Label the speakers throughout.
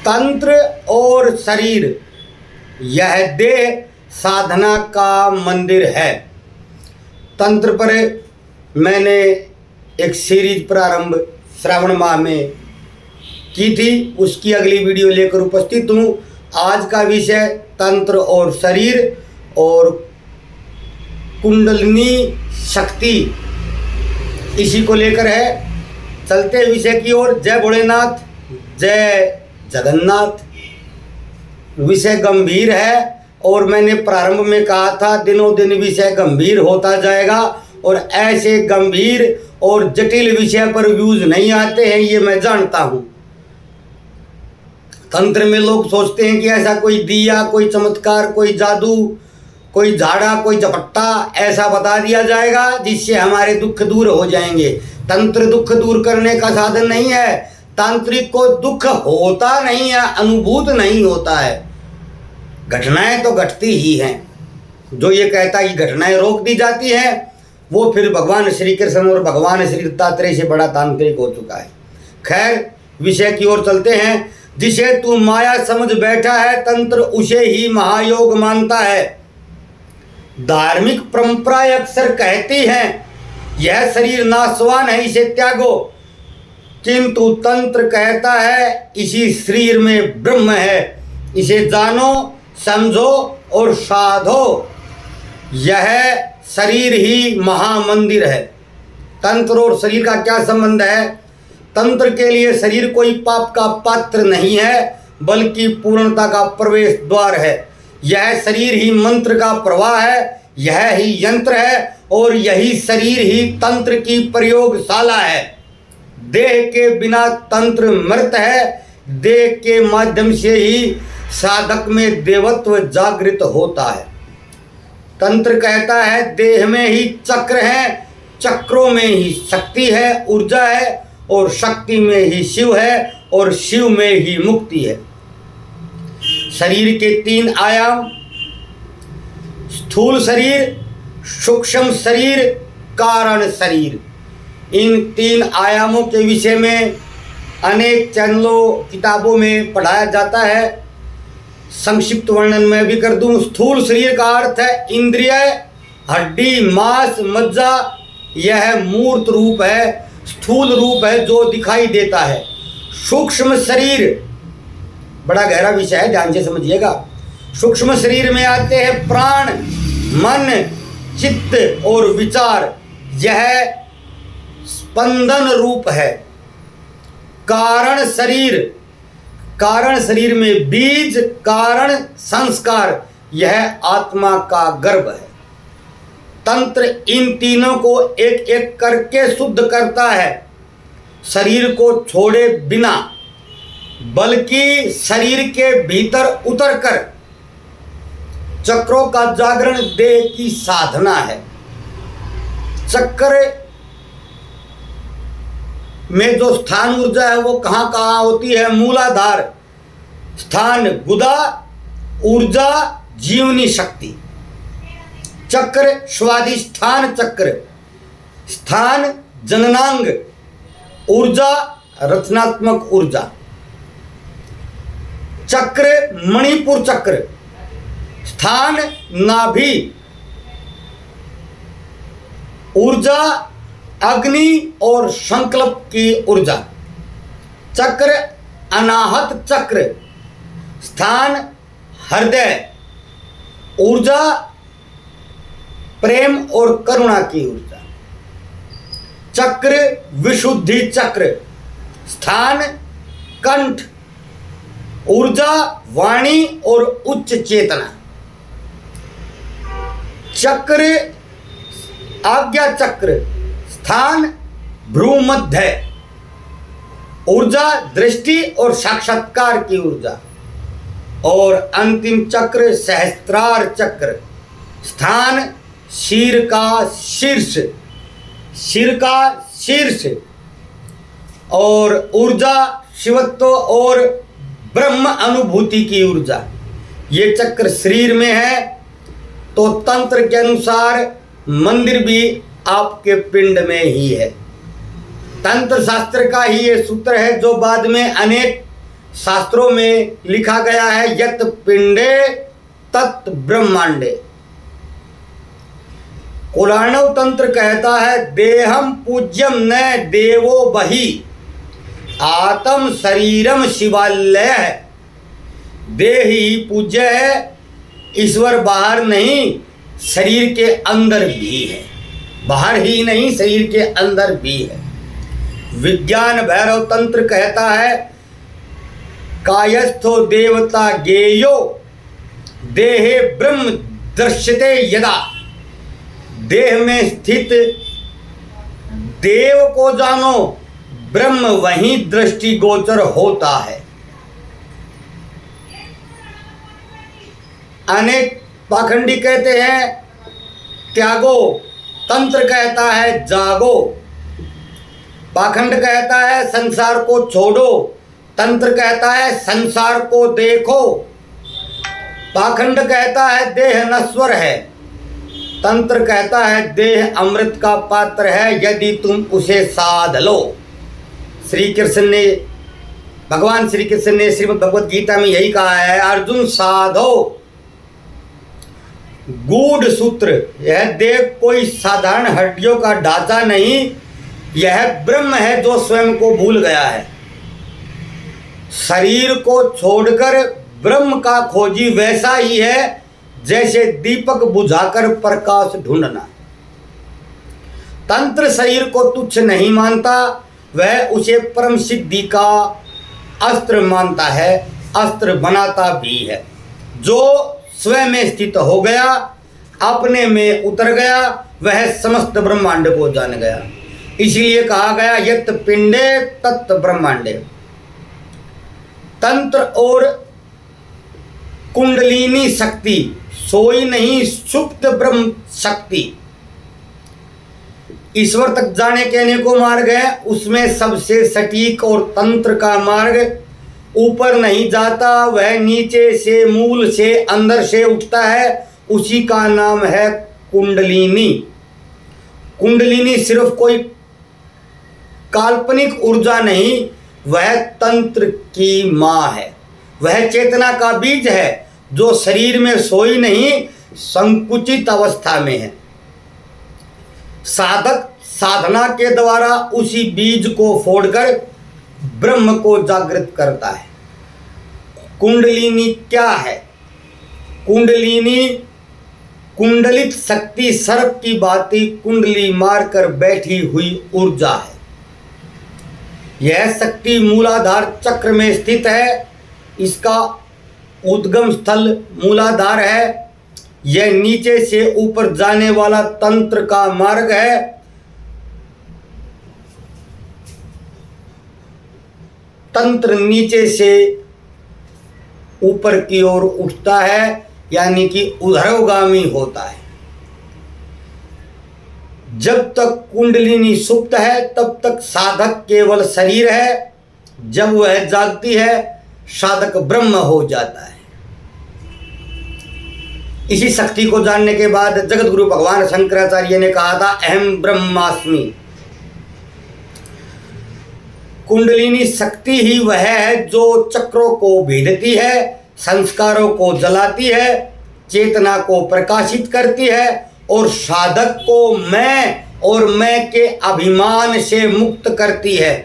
Speaker 1: तंत्र और शरीर यह देह साधना का मंदिर है। तंत्र पर मैंने एक सीरीज प्रारंभ श्रावण माह में की थी, उसकी अगली वीडियो लेकर उपस्थित हूँ। आज का विषय तंत्र और शरीर और कुंडलिनी शक्ति, इसी को लेकर है। चलते विषय की ओर। जय भोलेनाथ, जय जगन्नाथ। विषय गंभीर है और मैंने प्रारंभ में कहा था दिनों दिन विषय गंभीर होता जाएगा और ऐसे गंभीर और जटिल विषय पर व्यूज नहीं आते हैं, ये मैं जानता हूँ। तंत्र में लोग सोचते हैं कि ऐसा कोई दिया, कोई चमत्कार, कोई जादू, कोई झाड़ा, कोई झपट्टा ऐसा बता दिया जाएगा जिससे हमारे दुख दूर हो जाएंगे। तंत्र दुख दूर करने का साधन नहीं है। तांत्रिक को दुख होता नहीं है, अनुभूत नहीं होता है। घटनाएं तो घटती ही हैं। जो ये कहता है कि घटनाएं रोक दी जाती हैं, वो फिर भगवान श्री कृष्ण और भगवान श्री दत्तात्रेय से बड़ा तांत्रिक हो चुका है। खैर, विषय की ओर चलते हैं। जिसे तू माया समझ बैठा है, तंत्र उसे ही महायोग मानता है। धार्मिक परंपरा अक्सर कहती है यह शरीर नाशवान है, इसे त्यागो, किंतु तंत्र कहता है इसी शरीर में ब्रह्म है, इसे जानो, समझो और साधो। यह शरीर ही महामंदिर है। तंत्र और शरीर का क्या संबंध है? तंत्र के लिए शरीर कोई पाप का पात्र नहीं है, बल्कि पूर्णता का प्रवेश द्वार है। यह शरीर ही मंत्र का प्रवाह है, यह ही यंत्र है और यही शरीर ही तंत्र की प्रयोगशाला है। देह के बिना तंत्र मृत है। देह के माध्यम से ही साधक में देवत्व जागृत होता है। तंत्र कहता है देह में ही चक्र है, चक्रों में ही शक्ति है, ऊर्जा है, और शक्ति में ही शिव है, और शिव में ही मुक्ति है। शरीर के 3 आयाम, स्थूल शरीर, सूक्ष्म शरीर, कारण शरीर। इन 3 आयामों के विषय में अनेक चैनलों, किताबों में पढ़ाया जाता है। संक्षिप्त वर्णन मैं भी कर दूं। स्थूल शरीर का अर्थ है इंद्रिय, हड्डी, मांस, मज्जा। यह मूर्त रूप है, स्थूल रूप है जो दिखाई देता है। सूक्ष्म शरीर बड़ा गहरा विषय है, ध्यान से समझिएगा। सूक्ष्म शरीर में आते हैं प्राण, मन, चित्त और विचार। यह स्पंदन रूप है। कारण शरीर, कारण शरीर में बीज, कारण, संस्कार, यह आत्मा का गर्भ है। तंत्र इन तीनों को एक एक करके शुद्ध करता है, शरीर को छोड़े बिना, बल्कि शरीर के भीतर उतरकर। चक्रों का जागरण देह की साधना है। चक्र में जो स्थान ऊर्जा है वो कहाँ कहाँ होती है? मूलाधार स्थान गुदा, ऊर्जा, जीवनी शक्ति। चक्र स्वादिष्ठान चक्र स्थान जननांग, ऊर्जा रचनात्मक ऊर्जा। चक्र मणिपुर चक्र स्थान नाभि, ऊर्जा अग्नि और संकल्प की ऊर्जा। चक्र अनाहत चक्र स्थान हृदय, ऊर्जा प्रेम और करुणा की ऊर्जा। चक्र विशुद्धि चक्र स्थान कंठ, ऊर्जा वाणी और उच्च चेतना। चक्र आज्ञा चक्र स्थान भ्रूमध्य, ऊर्जा दृष्टि और साक्षात्कार की ऊर्जा। और अंतिम चक्र सहस्त्रार चक्र स्थान शीर का शीर्ष, सिर का शीर्ष, और ऊर्जा शिवत्व और ब्रह्म अनुभूति की ऊर्जा। ये चक्र शरीर में है तो तंत्र के अनुसार मंदिर भी आपके पिंड में ही है। तंत्र शास्त्र का ही ये सूत्र है जो बाद में अनेक शास्त्रों में लिखा गया है, यत पिंडे तत् ब्रह्मांडे। कुलाणव तंत्र कहता है, देहम पूज्यम न देवो बहि, आत्म शरीरम शिवालय। देह ही पूज्य है, ईश्वर बाहर नहीं शरीर के अंदर भी है। बाहर ही नहीं शरीर के अंदर भी है। विज्ञान भैरव तंत्र कहता है, कायस्थो देवता गेयो देहे ब्रह्म दृश्यते यदा। देह में स्थित देव को जानो, ब्रह्म वहीं दृष्टिगोचर होता है। अनेक पाखंडी कहते हैं त्यागो, तंत्र कहता है जागो। पाखंड कहता है संसार को छोड़ो, तंत्र कहता है संसार को देखो। पाखंड कहता है देह नश्वर है, तंत्र कहता है देह अमृत का पात्र है यदि तुम उसे साध लो। श्री कृष्ण ने, भगवान श्री कृष्ण ने श्रीमद् भगवद गीता में यही कहा है, अर्जुन साधो। गूढ़ सूत्र, यह देह कोई साधारण हड्डियों का ढांचा नहीं, यह ब्रह्म है जो स्वयं को भूल गया है। शरीर को छोड़कर ब्रह्म का खोजी वैसा ही है जैसे दीपक बुझाकर प्रकाश ढूंढना। तंत्र शरीर को तुच्छ नहीं मानता, वह उसे परम सिद्धि का अस्त्र मानता है, अस्त्र बनाता भी है। जो स्वयं में स्थित हो गया, अपने में उतर गया, वह समस्त ब्रह्मांड को जान गया। इसलिए कहा गया, यत पिंडे तत् ब्रह्मांडे। तंत्र और कुंडलिनी शक्ति सोई नहीं, सुप्त ब्रह्म शक्ति ईश्वर तक जाने कहने को मार्ग है, उसमें सबसे सटीक और तंत्र का मार्ग ऊपर नहीं जाता, वह नीचे से, मूल से, अंदर से उठता है, उसी का नाम है कुंडलिनी। कुंडलिनी सिर्फ कोई काल्पनिक ऊर्जा नहीं, वह तंत्र की माँ है, वह चेतना का बीज है जो शरीर में सोई नहीं, संकुचित अवस्था में है। साधक साधना के द्वारा उसी बीज को फोड़कर ब्रह्म को जागृत करता है। कुंडलिनी क्या है? कुंडलिनी कुंडलित शक्ति, सर्प की भांति कुंडली मारकर बैठी हुई ऊर्जा है। यह शक्ति मूलाधार चक्र में स्थित है, इसका उद्गम स्थल मूलाधार है। यह नीचे से ऊपर जाने वाला तंत्र का मार्ग है। तंत्र नीचे से ऊपर की ओर उठता है, यानी कि ऊर्ध्वगामी होता है। जब तक कुंडलिनी सुप्त है तब तक साधक केवल शरीर है, जब वह जागती है साधक ब्रह्म हो जाता है। इसी शक्ति को जानने के बाद जगत गुरु भगवान शंकराचार्य ने कहा था, अहम ब्रह्मास्मि। कुंडलिनी शक्ति ही वह है जो चक्रों को भेदती है, संस्कारों को जलाती है, चेतना को प्रकाशित करती है और साधक को मैं और मैं के अभिमान से मुक्त करती है।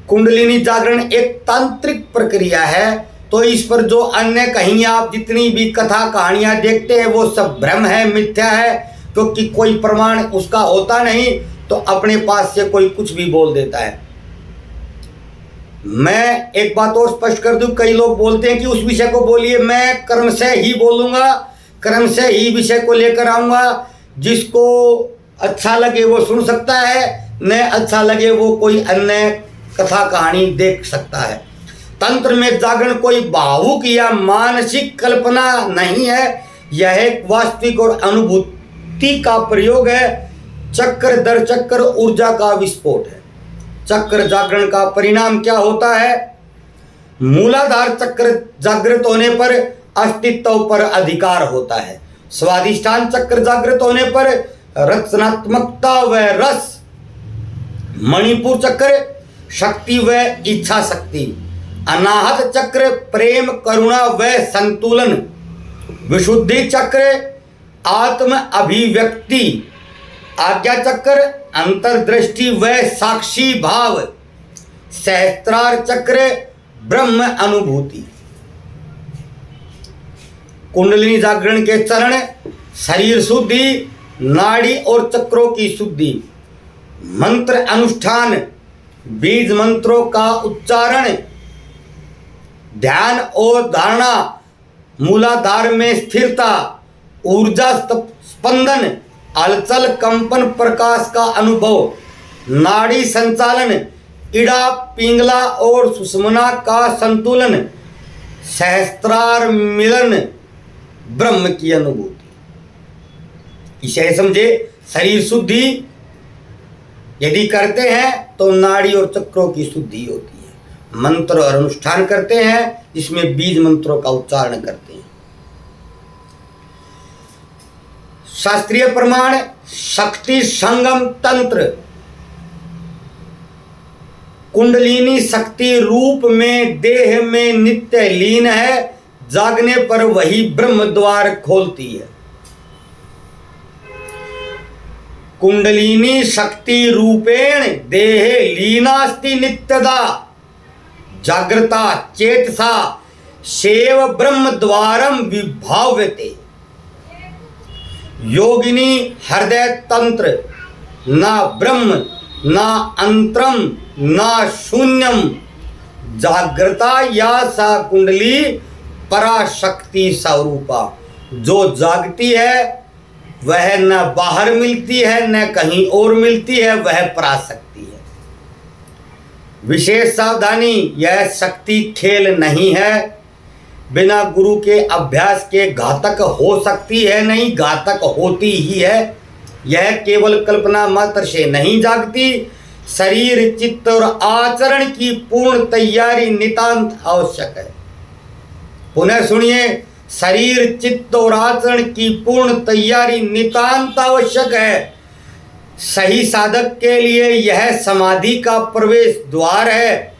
Speaker 1: कुंडलिनी जागरण एक तांत्रिक प्रक्रिया है, तो इस पर जो अन्य कहीं आप जितनी भी कथा कहानियां देखते हैं वो सब भ्रम है, मिथ्या है, क्योंकि कोई प्रमाण उसका होता नहीं, तो अपने पास से कोई कुछ भी बोल देता है। मैं एक बात और स्पष्ट कर दूं, कई लोग बोलते हैं कि उस विषय को बोलिए, मैं कर्म से ही बोलूंगा, कर्म से ही विषय को लेकर आऊंगा, जिसको अच्छा लगे वो सुन सकता है, न अच्छा लगे वो कोई अन्य कथा कहानी देख सकता है। तंत्र में जागरण कोई भावुक या मानसिक कल्पना नहीं है, यह एक वास्तविक और अनुभूति का प्रयोग है। चक्र दर चक्र ऊर्जा का विस्फोट है। चक्र जागरण का परिणाम क्या होता है? मूलाधार चक्र जागृत होने पर अस्तित्व पर अधिकार होता है। स्वाधिष्ठान चक्र जागृत होने पर रचनात्मकता व रस, मणिपुर चक्र शक्ति व इच्छा शक्ति। अनाहत चक्र प्रेम करुणा व संतुलन। विशुद्धि चक्र आत्म अभिव्यक्ति। आज्ञा चक्र अंतर्दृष्टि व साक्षी भाव। सहस्त्रार चक्र ब्रह्म अनुभूति। कुंडलिनी जागरण के चरण शरीर शुद्धि, नाड़ी और चक्रों की शुद्धि, मंत्र अनुष्ठान, बीज मंत्रों का उच्चारण, ध्यान और धारणा, मूलाधार में स्थिरता, ऊर्जा स्पंदन, हलचल कंपन प्रकाश का अनुभव, नाड़ी संचालन, इड़ा पिंगला और सुषुम्ना का संतुलन, सहस्त्रार मिलन, ब्रह्म की अनुभूति। इसे समझे, शरीर शुद्धि यदि करते हैं तो नाड़ी और चक्रों की शुद्धि होती है। मंत्र और अनुष्ठान करते हैं जिसमें बीज मंत्रों का उच्चारण करते हैं। शास्त्रीय प्रमाण शक्ति संगम तंत्र। कुंडलिनी शक्ति रूप में देह में नित्य लीन है, जागने पर वही ब्रह्म द्वार खोलती है। कुंडलिनी शक्ति रूपेण देहे लीनास्ति नित्यदा, जागृता चेतसा सेव ब्रह्म द्वारम विभाव्यते। योगिनी हृदय तंत्र, ना ब्रह्म ना अंतरम ना शून्यम, जागृता या सा कुंडली पराशक्ति स्वरूपा। जो जागती है वह न बाहर मिलती है न कहीं और मिलती है, वह पराशक्ति है। विशेष सावधानी, यह शक्ति खेल नहीं है, बिना गुरु के अभ्यास के घातक हो सकती है नहीं, घातक होती ही है। यह केवल कल्पना मात्र से नहीं जागती, शरीर चित्त और आचरण की पूर्ण तैयारी नितांत आवश्यक है। पुनः सुनिए, शरीर चित्त और आचरण की पूर्ण तैयारी नितांत आवश्यक है। सही साधक के लिए यह समाधि का प्रवेश द्वार है।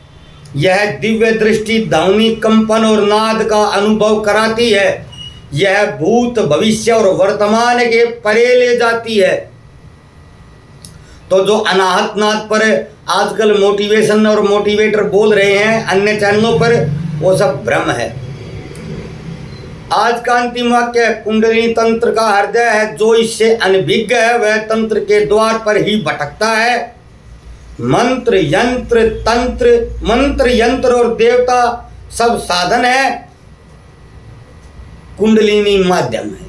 Speaker 1: यह दिव्य दृष्टि ध्वनि कंपन और नाद का अनुभव कराती है। यह भूत भविष्य और वर्तमान के परे ले जाती है। तो जो अनाहत नाद पर आजकल मोटिवेशन और मोटिवेटर बोल रहे हैं अन्य चैनलों पर, वो सब भ्रम है। आज का अंतिम वाक्य, कुंडलिनी तंत्र का हृदय है, जो इससे अनभिज्ञ है वह तंत्र के द्वार पर ही भटकता है। मंत्र यंत्र और देवता सब साधन है, कुंडलिनी माध्यम है।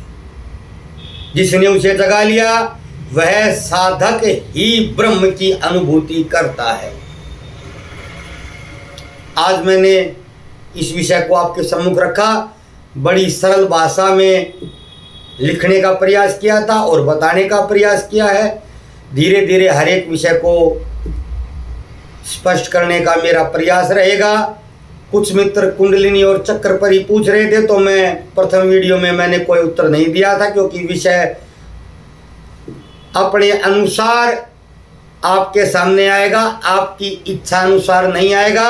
Speaker 1: जिसने उसे जगा लिया वह साधक ही ब्रह्म की अनुभूति करता है। आज मैंने इस विषय को आपके सम्मुख रखा, बड़ी सरल भाषा में लिखने का प्रयास किया था और बताने का प्रयास किया है। धीरे धीरे हर एक विषय को स्पष्ट करने का मेरा प्रयास रहेगा। कुछ मित्र कुंडलिनी और चक्र पर ही पूछ रहे थे, तो मैं प्रथम वीडियो में मैंने कोई उत्तर नहीं दिया था, क्योंकि विषय अपने अनुसार आपके सामने आएगा, आपकी इच्छा अनुसार नहीं आएगा,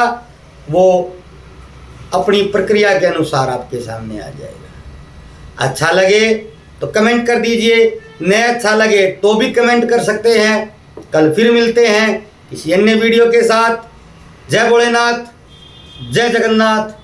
Speaker 1: वो अपनी प्रक्रिया के अनुसार आपके सामने आ जाएगा। अच्छा लगे तो कमेंट कर दीजिए, नहीं अच्छा लगे तो भी कमेंट कर सकते हैं। कल फिर मिलते हैं किसी अन्य वीडियो के साथ। जय भोलेनाथ, जय जगन्नाथ।